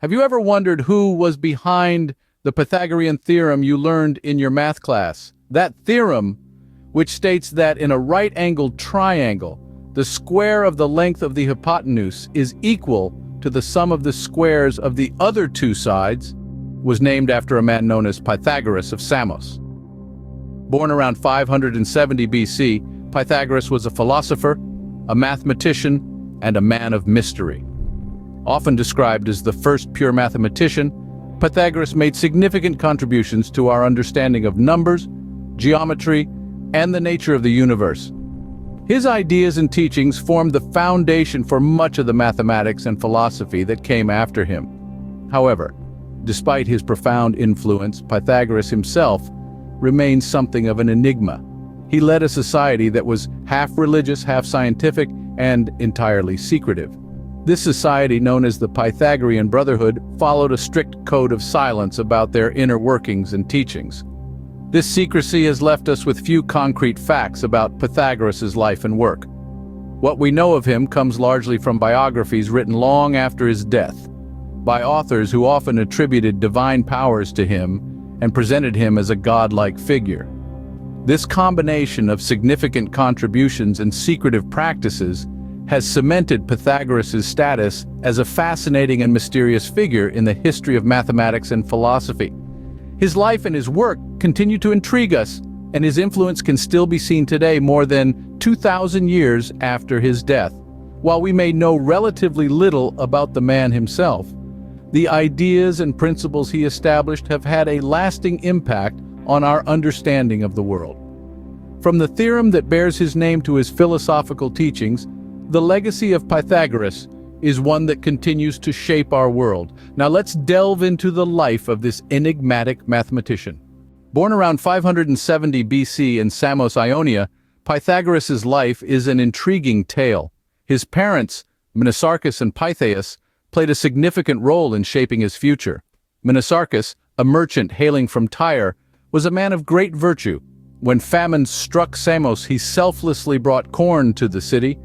Have you ever wondered who was behind the Pythagorean theorem you learned in your math class? That theorem, which states that in a right-angled triangle, the square of the length of the hypotenuse is equal to the sum of the squares of the other two sides, was named after a man known as Pythagoras of Samos. Born around 570 BC, Pythagoras was a philosopher, a mathematician, and a man of mystery. Often described as the first pure mathematician, Pythagoras made significant contributions to our understanding of numbers, geometry, and the nature of the universe. His ideas and teachings formed the foundation for much of the mathematics and philosophy that came after him. However, despite his profound influence, Pythagoras himself remains something of an enigma. He led a society that was half religious, half scientific, and entirely secretive. This society, known as the Pythagorean Brotherhood, followed a strict code of silence about their inner workings and teachings. This secrecy has left us with few concrete facts about Pythagoras' life and work. What we know of him comes largely from biographies written long after his death, by authors who often attributed divine powers to him and presented him as a godlike figure. This combination of significant contributions and secretive practices has cemented Pythagoras' status as a fascinating and mysterious figure in the history of mathematics and philosophy. His life and his work continue to intrigue us, and his influence can still be seen today more than 2,000 years after his death. While we may know relatively little about the man himself, the ideas and principles he established have had a lasting impact on our understanding of the world. From the theorem that bears his name to his philosophical teachings, the legacy of Pythagoras is one that continues to shape our world. Now let's delve into the life of this enigmatic mathematician. Born around 570 BC in Samos, Ionia, Pythagoras' life is an intriguing tale. His parents, Mnesarchus and Pythaeus, played a significant role in shaping his future. Mnesarchus, a merchant hailing from Tyre, was a man of great virtue. When famine struck Samos, he selflessly brought corn to the city,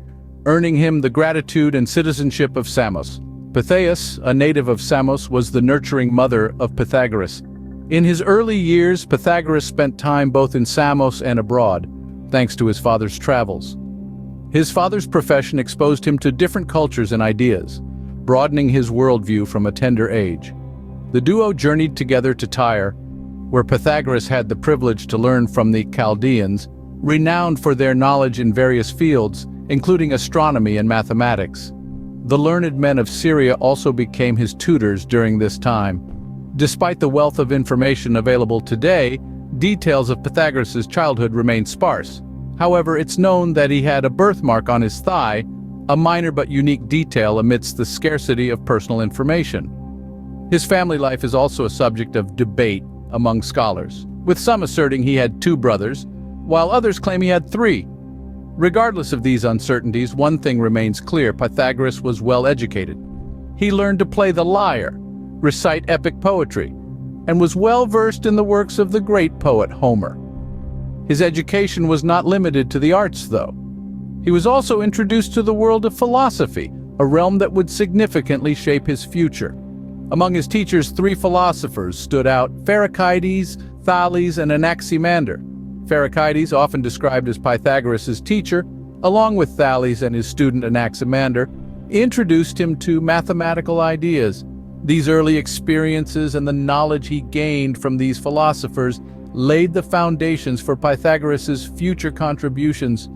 earning him the gratitude and citizenship of Samos. Pythaeus, a native of Samos, was the nurturing mother of Pythagoras. In his early years, Pythagoras spent time both in Samos and abroad, thanks to his father's travels. His father's profession exposed him to different cultures and ideas, broadening his worldview from a tender age. The duo journeyed together to Tyre, where Pythagoras had the privilege to learn from the Chaldeans, renowned for their knowledge in various fields, including astronomy and mathematics. The learned men of Syria also became his tutors during this time. Despite the wealth of information available today, details of Pythagoras' childhood remain sparse. However, it's known that he had a birthmark on his thigh, a minor but unique detail amidst the scarcity of personal information. His family life is also a subject of debate among scholars, with some asserting he had 2 brothers, while others claim he had 3. Regardless of these uncertainties, one thing remains clear: Pythagoras was well educated. He learned to play the lyre, recite epic poetry, and was well versed in the works of the great poet Homer. His education was not limited to the arts, though. He was also introduced to the world of philosophy, a realm that would significantly shape his future. Among his teachers, 3 philosophers stood out: Pherecydes, Thales, and Anaximander. Pherecydes, often described as Pythagoras' teacher, along with Thales and his student Anaximander, introduced him to mathematical ideas. These early experiences and the knowledge he gained from these philosophers laid the foundations for Pythagoras' future contributions.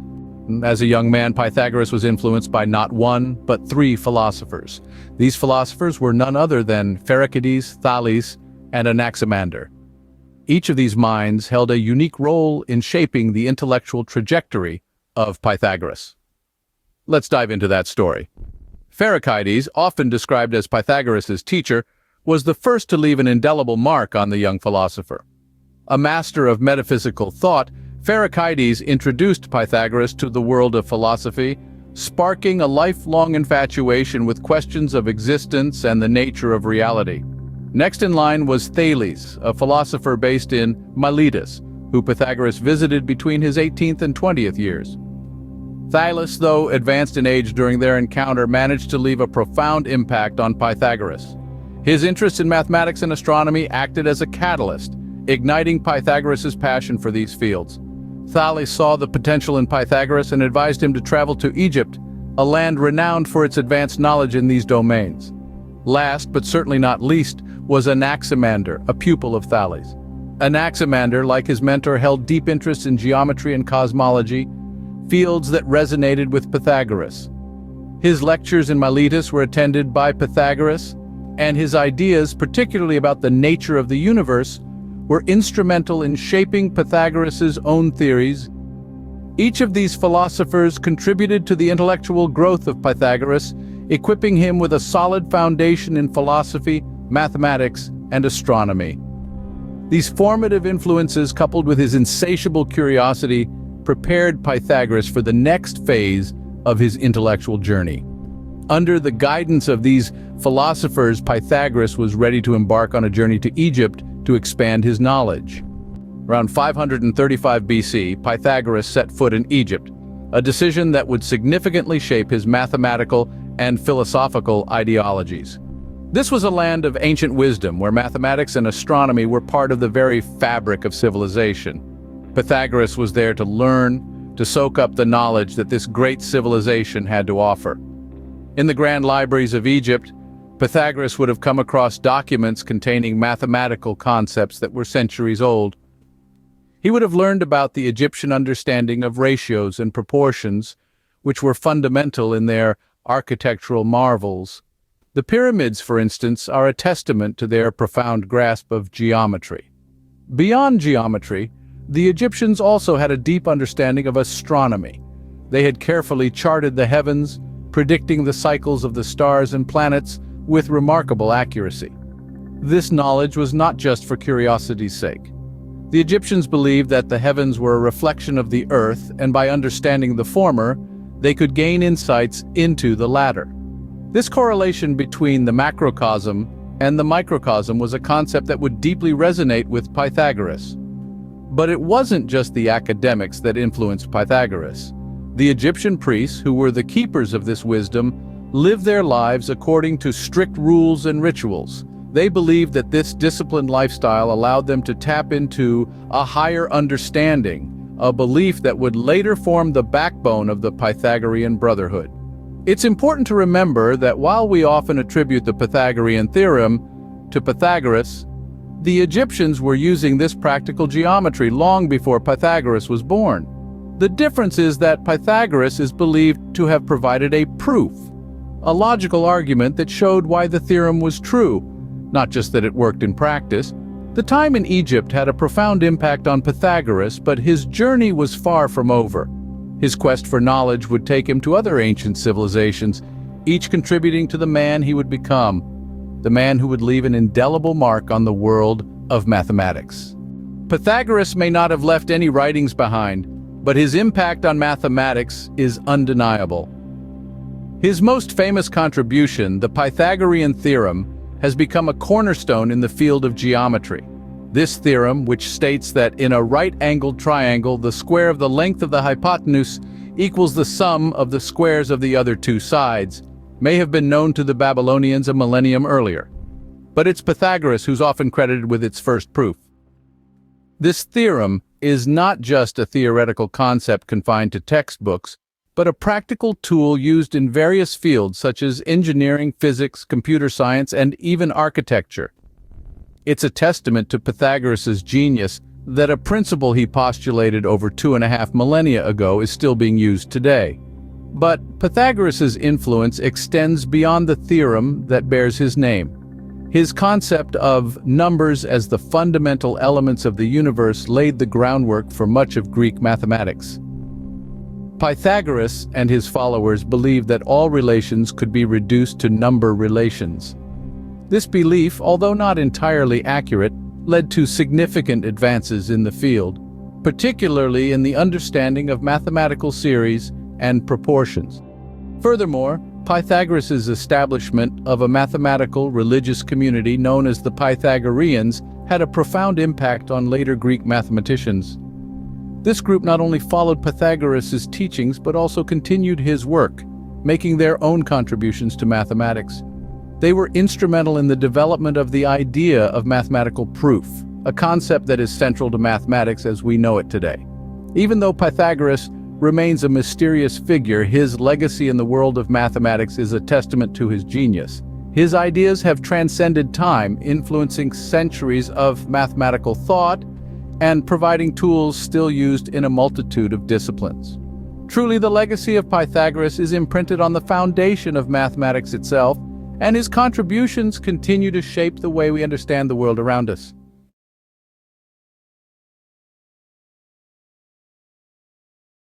As a young man, Pythagoras was influenced by not 1, but 3 philosophers. These philosophers were none other than Pherecydes, Thales, and Anaximander. Each of these minds held a unique role in shaping the intellectual trajectory of Pythagoras. Let's dive into that story. Pherecydes, often described as Pythagoras' teacher, was the first to leave an indelible mark on the young philosopher. A master of metaphysical thought, Pherecydes introduced Pythagoras to the world of philosophy, sparking a lifelong infatuation with questions of existence and the nature of reality. Next in line was Thales, a philosopher based in Miletus, who Pythagoras visited between his 18th and 20th years. Thales, though advanced in age during their encounter, managed to leave a profound impact on Pythagoras. His interest in mathematics and astronomy acted as a catalyst, igniting Pythagoras' passion for these fields. Thales saw the potential in Pythagoras and advised him to travel to Egypt, a land renowned for its advanced knowledge in these domains. Last, but certainly not least, was Anaximander, a pupil of Thales. Anaximander, like his mentor, held deep interest in geometry and cosmology, fields that resonated with Pythagoras. His lectures in Miletus were attended by Pythagoras, and his ideas, particularly about the nature of the universe, were instrumental in shaping Pythagoras' own theories. Each of these philosophers contributed to the intellectual growth of Pythagoras, equipping him with a solid foundation in philosophy, mathematics, and astronomy. These formative influences, coupled with his insatiable curiosity, prepared Pythagoras for the next phase of his intellectual journey. Under the guidance of these philosophers, Pythagoras was ready to embark on a journey to Egypt to expand his knowledge. Around 535 BC, Pythagoras set foot in Egypt, a decision that would significantly shape his mathematical and philosophical ideologies. This was a land of ancient wisdom where mathematics and astronomy were part of the very fabric of civilization. Pythagoras was there to learn, to soak up the knowledge that this great civilization had to offer. In the grand libraries of Egypt, Pythagoras would have come across documents containing mathematical concepts that were centuries old. He would have learned about the Egyptian understanding of ratios and proportions, which were fundamental in their architectural marvels. The pyramids, for instance, are a testament to their profound grasp of geometry. Beyond geometry, the Egyptians also had a deep understanding of astronomy. They had carefully charted the heavens, predicting the cycles of the stars and planets with remarkable accuracy. This knowledge was not just for curiosity's sake. The Egyptians believed that the heavens were a reflection of the earth, and by understanding the former, they could gain insights into the latter. This correlation between the macrocosm and the microcosm was a concept that would deeply resonate with Pythagoras. But it wasn't just the academics that influenced Pythagoras. The Egyptian priests, who were the keepers of this wisdom, lived their lives according to strict rules and rituals. They believed that this disciplined lifestyle allowed them to tap into a higher understanding, a belief that would later form the backbone of the Pythagorean Brotherhood. It's important to remember that while we often attribute the Pythagorean theorem to Pythagoras, the Egyptians were using this practical geometry long before Pythagoras was born. The difference is that Pythagoras is believed to have provided a proof, a logical argument that showed why the theorem was true, not just that it worked in practice. The time in Egypt had a profound impact on Pythagoras, but his journey was far from over. His quest for knowledge would take him to other ancient civilizations, each contributing to the man he would become, the man who would leave an indelible mark on the world of mathematics. Pythagoras may not have left any writings behind, but his impact on mathematics is undeniable. His most famous contribution, the Pythagorean theorem, has become a cornerstone in the field of geometry. This theorem, which states that in a right-angled triangle, the square of the length of the hypotenuse equals the sum of the squares of the other two sides, may have been known to the Babylonians a millennium earlier. But it's Pythagoras who's often credited with its first proof. This theorem is not just a theoretical concept confined to textbooks, but a practical tool used in various fields such as engineering, physics, computer science, and even architecture. It's a testament to Pythagoras' genius that a principle he postulated over 2.5 millennia ago is still being used today. But Pythagoras' influence extends beyond the theorem that bears his name. His concept of numbers as the fundamental elements of the universe laid the groundwork for much of Greek mathematics. Pythagoras and his followers believed that all relations could be reduced to number relations. This belief, although not entirely accurate, led to significant advances in the field, particularly in the understanding of mathematical series and proportions. Furthermore, Pythagoras' establishment of a mathematical religious community known as the Pythagoreans had a profound impact on later Greek mathematicians. This group not only followed Pythagoras' teachings but also continued his work, making their own contributions to mathematics. They were instrumental in the development of the idea of mathematical proof, a concept that is central to mathematics as we know it today. Even though Pythagoras remains a mysterious figure, his legacy in the world of mathematics is a testament to his genius. His ideas have transcended time, influencing centuries of mathematical thought and providing tools still used in a multitude of disciplines. Truly, the legacy of Pythagoras is imprinted on the foundation of mathematics itself, and his contributions continue to shape the way we understand the world around us.